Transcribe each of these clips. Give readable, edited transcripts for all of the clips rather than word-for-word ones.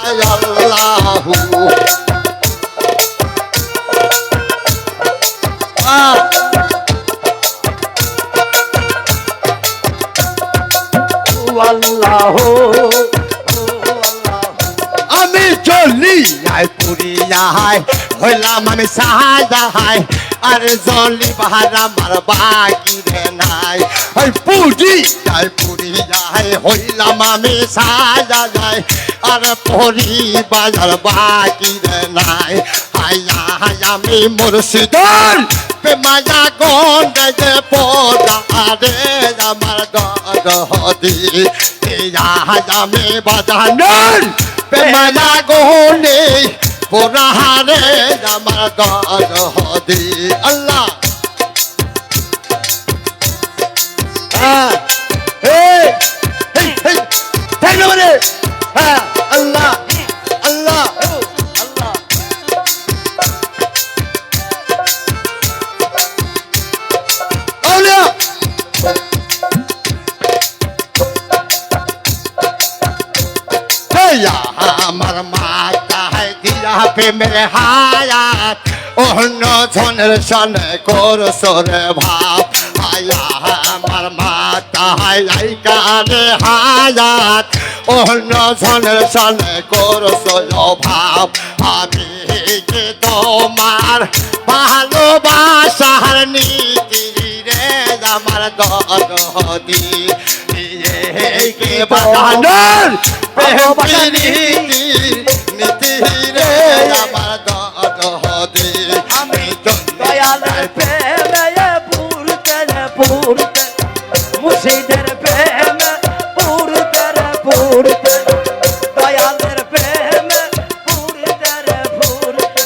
আল্লাহু আল্লাহু আমি চলি আয় পুরিয়ায় হইলাম আমি সাহাযায় আর জলি বাহার আমার বাকি রে নাই ওই পুরিয়ায় হইলাম আমি সাহাযায় আর পরিবার বাকি রে নাই হায়া আমি মুর্শিদার প্রেমায়া গন্ডে যে পদা রে আমার দরদি আমি বাজানোর প্রেমায়া গন্ডে পোড়াহারে আমার দরদি আল্লাহ আল্লাহ আল্লাহ আমার মাথায় দিয়া প্রেমের হায়াত অন্য জনের সনে করসরে ভাব হায়া আমার মাথায় কানে হায়াত অন্য জনের সনে করসর ভাব আমি যে তোমার ভালোবাসার নীতি রে আমার দরদি কে বাঁধানোর নীতি রে আমার দরদি আমি দয়ালের প্রেমে পুরতে পুরতে মুর্শিদের প্রেমে পুরতে পুরতে দয়ালের প্রেমে পুরতে পুরতে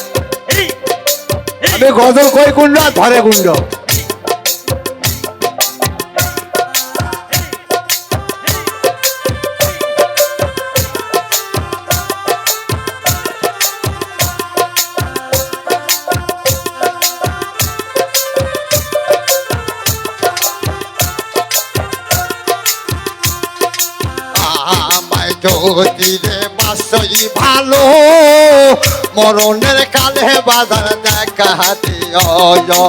আমি গজল কই কুণ্ড ধরে কুণ্ড যদি রে বাসই ভালো মরণের কালে বাজার দেখা দিও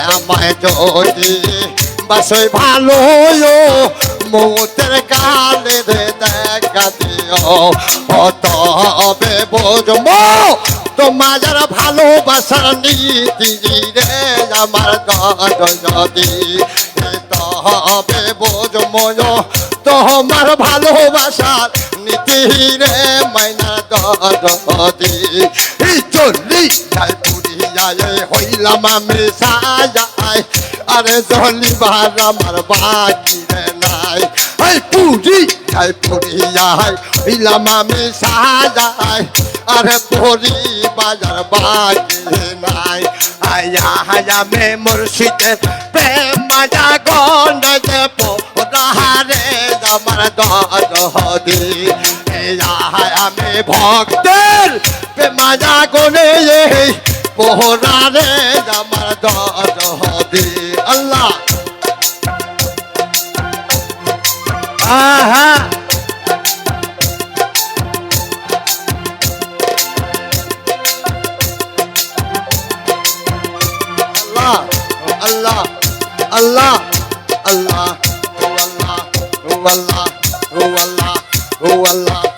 আমায় যদি বাসই ভালো মৌতের কালে রে দেখা দিও তবে বুঝবো তোমার ভালোবাসার নীতি রে আমার যদি তবে বুঝবো তোমার ভালোবাসার নীতি রে মাইনা দরদি চলি যাই পুরিয়ায় হইলাম আমি সাজায় আরে জলিবার আমার বাকি রে নাই পুরিয়ায় হইলাম আমি সাজায় আরে পরিবার বাকি নাই আয়া হায়া মে মুর্শিদের প্রেম মাজা গন্ড যে পোড়াহারে আমার দরদি আমি ভক্তের প্রেমায়া গনে পোড়ারে আমার দরদি আল্লাহ আহা আল্লাহ আল্লাহ আল্লাহ আল্লাহ আল্লাহ আল্লাহ আল্লাহ